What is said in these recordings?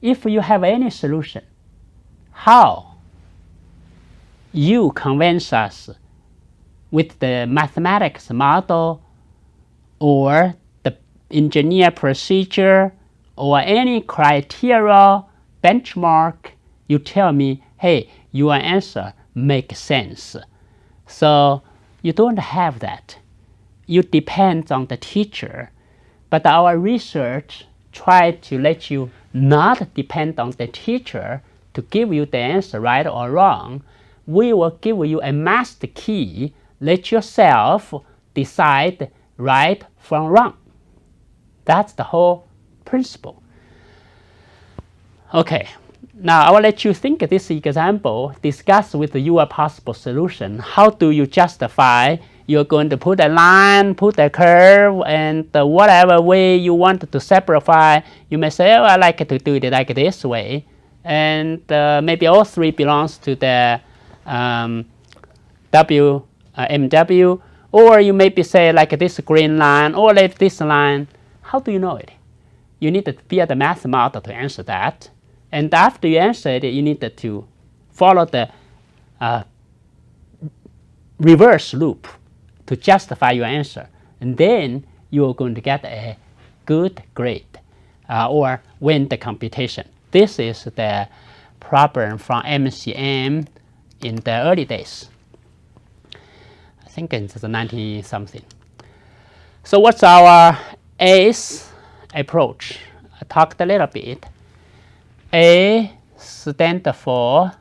if you have any solution, how you convince us with the mathematics model or the engineer procedure or any criteria, benchmark, you tell me, hey, your answer makes sense. So you don't have that. You depend on the teacher. But our research tries to let you not depend on the teacher to give you the answer right or wrong. We will give you a master key. Let yourself decide right from wrong. That's the whole principle. Okay, now I will let you think of this example, discuss with your possible solution. How do you justify you're going to put a line, put a curve, and whatever way you want to simplify? You may say, oh, I like to do it like this way. And maybe all three belongs to the MW. Or you maybe say like this green line or like this line. How do you know it? You need to build a math model to answer that. And after you answer it, you need to follow the reverse loop to justify your answer. And then you're going to get a good grade or win the computation. This is the problem from MCM in the early days. I think it's the 90-something. So what's our ACE approach? I talked a little bit. A stands for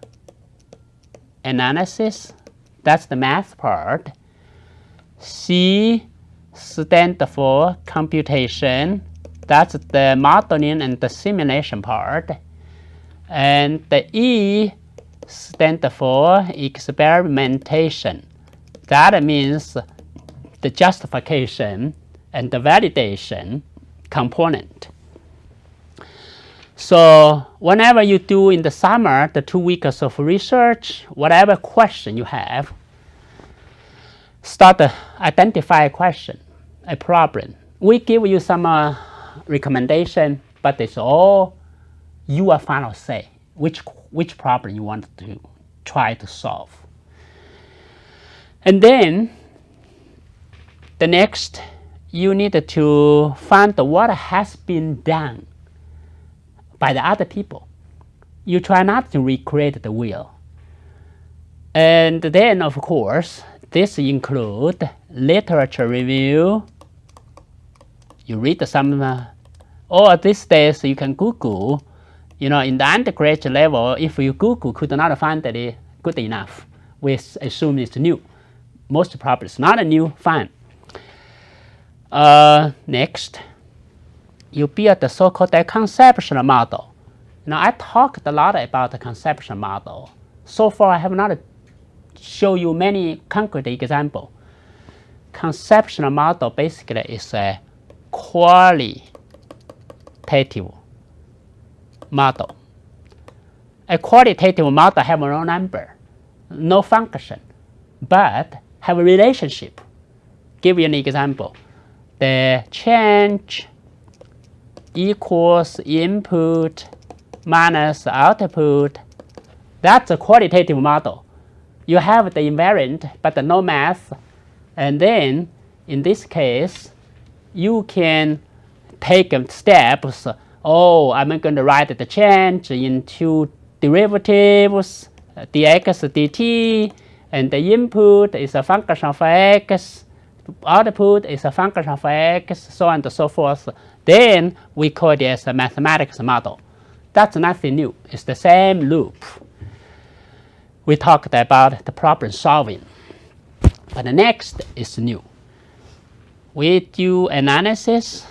analysis. That's the math part. C stands for computation. That's the modeling and the simulation part. And the E stands for experimentation. That means the justification and the validation component. So whenever you do in the summer, the 2 weeks of research, whatever question you have, start to identify a question, a problem. We give you some recommendation, but it's all your final say, which problem you want to try to solve. And then the next, you need to find what has been done by the other people. You try not to recreate the wheel. And then, of course, this includes literature review. You read some, or these days you can Google. You know, in the undergraduate level, if you Google could not find it good enough, we assume it's new. Most probably it's not a new, fine. Next, you build the so-called conceptual model. Now, I talked a lot about the conceptual model. So far, I have not shown you many concrete examples. Conceptual model basically is a qualitative model. A qualitative model has no number, no function, but have a relationship. Give you an example. The change equals input minus output. That's a qualitative model. You have the invariant, but no math. And then, in this case, you can take steps. Oh, I'm going to write the change into derivatives, dx dt, and the input is a function of x, output is a function of x, so on and so forth. Then we call this a mathematics model. That's nothing new. It's the same loop. We talked about the problem solving. But the next is new. We do analysis.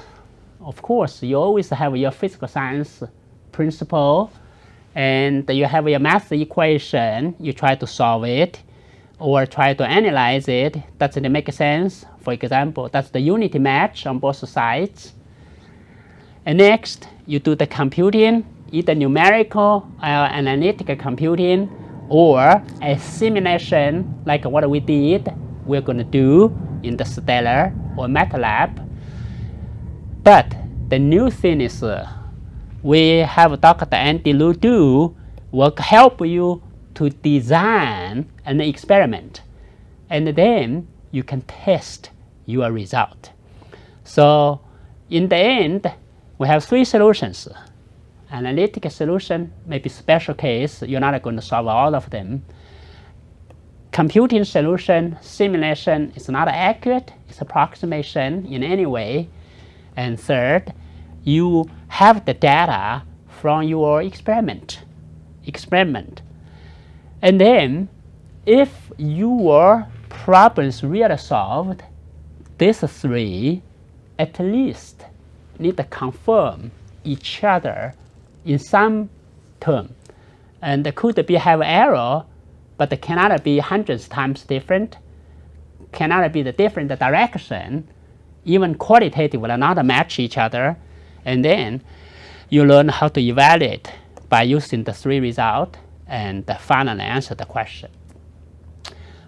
Of course, you always have your physical science principle, and you have your math equation. You try to solve it or try to analyze it. Does it make sense? For example, that's the unity match on both sides. And next, you do the computing, either numerical or analytical computing, or a simulation like what we did, we're going to do in the Stellar or MATLAB. But the new thing is we have Dr. Andy Ludu will help you to design an experiment, and then you can test your result. So in the end, we have 3 solutions. Analytic solution, maybe special case, you're not going to solve all of them. Computing solution, simulation is not accurate, it's approximation in any way. And third, you have the data from your experiment. And then, if your problem is really solved, these 3 at least need to confirm each other in some term. And there could be have error, but it cannot be hundreds times different, cannot be the different direction, even qualitative will not match each other. And then you learn how to evaluate by using the 3 results and finally answer the question.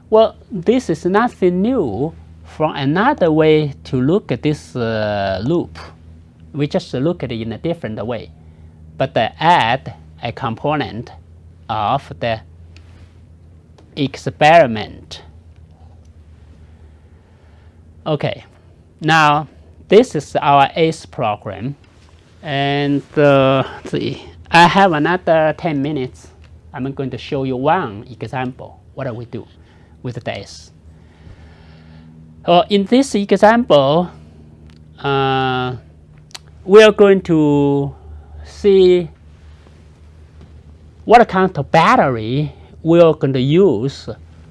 Well, this is nothing new from another way to look at this loop. We just look at it in a different way, but add a component of the experiment. Okay, now this is our ACE program, and let's see, I have another 10 minutes. I'm going to show you one example, what do we do with the ACE. In this example, we are going to see what kind of battery we are going to use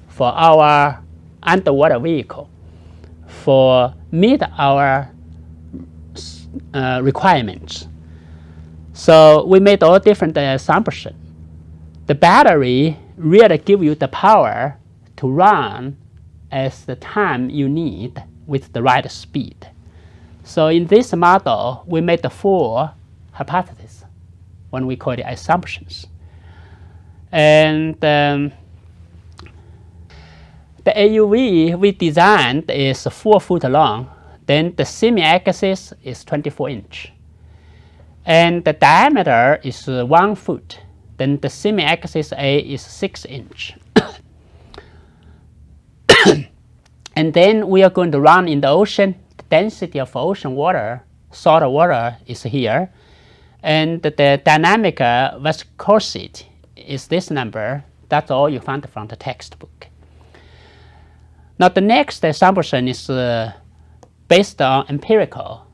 for our underwater vehicle for meet our requirements. So we made all different assumptions. The battery really give you the power to run as the time you need with the right speed. So in this model, we made the 4 hypotheses, when we call it assumptions. And the AUV we designed is 4 foot long. Then the semi-axis is 24 inch. And the diameter is 1 foot. Then the semi-axis A is 6 inch. And then we are going to run in the ocean. The density of ocean water, salt water, is here. And the dynamic viscosity is this number. That's all you find from the textbook. Now the next assumption is based on empirical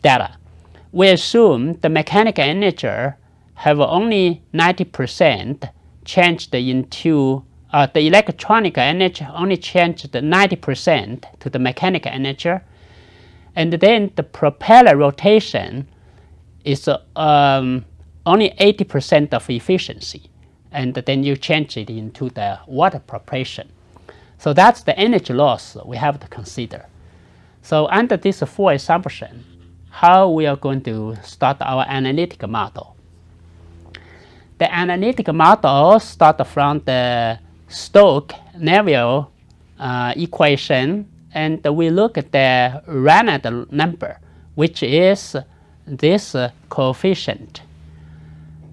data. We assume the mechanical energy have only 90% changed into the electronic energy only changed 90% to the mechanical energy, and then the propeller rotation is only 80% of efficiency, and then you change it into the water propulsion. So that's the energy loss we have to consider. So under this 4 assumptions, how we are going to start our analytical model. The analytical model starts from the Stokes-Neville equation, and we look at the Reynolds number, which is this coefficient.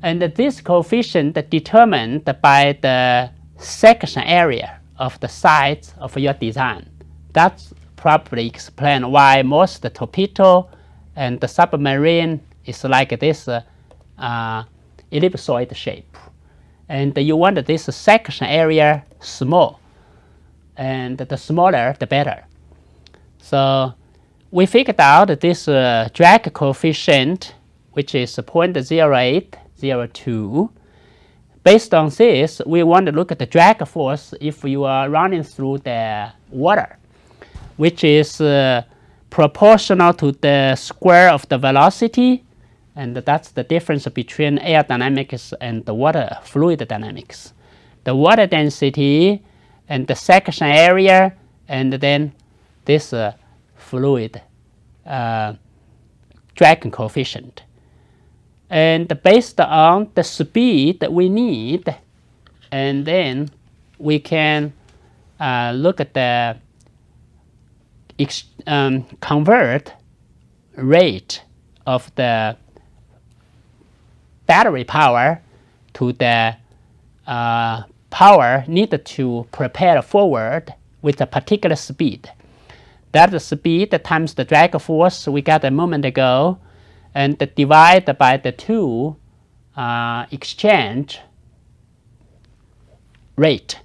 And this coefficient determined by the section area of the sides of your design. That's probably explain why most torpedo and the submarine is like this ellipsoid shape. And you want this section area small, and the smaller the better. So we figured out this drag coefficient, which is 0.0802. Based on this, we want to look at the drag force if you are running through the water, which is proportional to the square of the velocity, and that's the difference between air dynamics and the water fluid dynamics. The water density and the section area, and then this fluid drag coefficient. And based on the speed that we need, and then we can look at the convert rate of the battery power to the power needed to propel forward with a particular speed. That's the speed times the drag force we got a moment ago, and divided by the two exchange rate.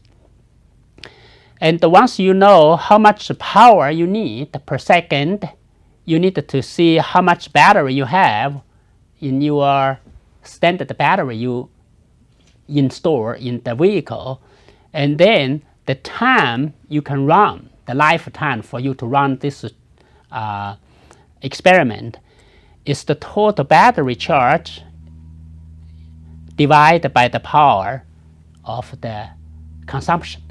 And once you know how much power you need per second, you need to see how much battery you have in your standard battery you install in the vehicle, and then the time you can run, the lifetime for you to run this experiment, is the total battery charge divided by the power of the consumption.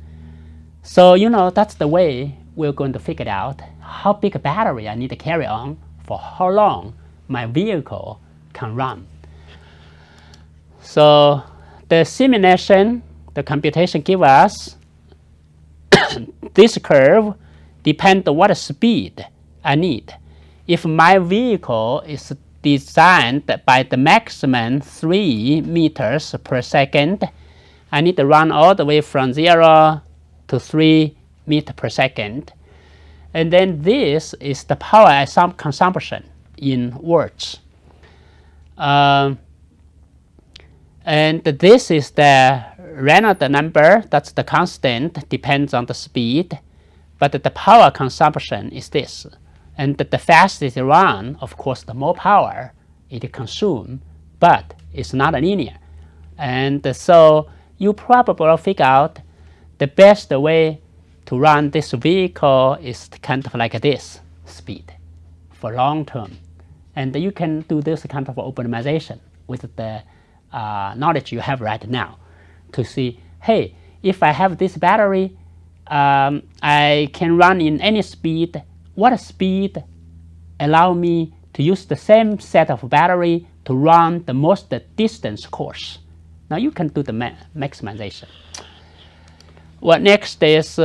So that's the way we're going to figure out how big a battery I need to carry on for how long my vehicle can run. So the simulation, the computation give us this curve depends on what speed I need. If my vehicle is designed by the maximum 3 meters per second, I need to run all the way from 0 to 3 meters per second. And then this is the power consumption in watts. And this is the Reynolds number, that's the constant, depends on the speed. But the power consumption is this. And the faster it runs, of course, the more power it consumes, but it's not linear. And so you probably will figure out the best way to run this vehicle is kind of like this speed for long term. And you can do this kind of optimization with the knowledge you have right now to see, hey, if I have this battery, I can run in any speed. What speed allow me to use the same set of battery to run the most distance course? Now you can do the maximization. What next is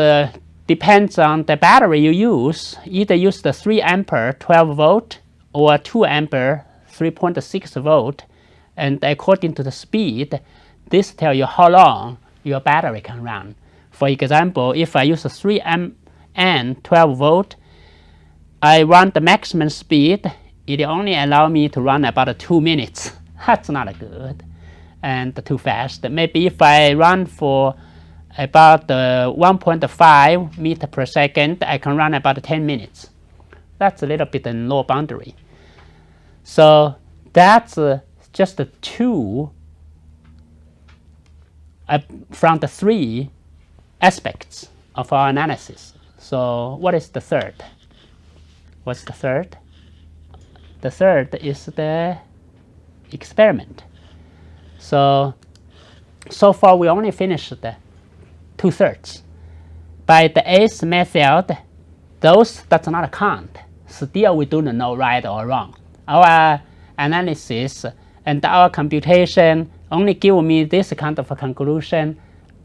depends on the battery you use. Either use the 3 ampere 12 volt or 2 ampere 3.6 volt. And according to the speed, this tells you how long your battery can run. For example, if I use a 3 amp 12 volt, I run the maximum speed, it only allows me to run about 2 minutes. That's not good and too fast. Maybe if I run for about 1.5 meter per second, I can run about 10 minutes. That's a little bit low boundary. So that's just 2 from the 3 aspects of our analysis. So what is the third? What's the third? The third is the experiment. So far we only finished the 2/3. By the 8th method, those does not count. Still we don't know right or wrong. Our analysis and our computation only give me this kind of a conclusion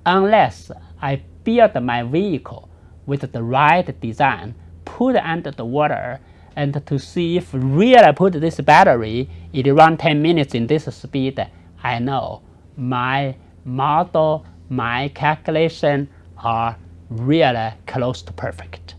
unless I build my vehicle with the right design, put under the water, and to see if really I put this battery, it runs 10 minutes in this speed, I know my model, my calculation are really close to perfect.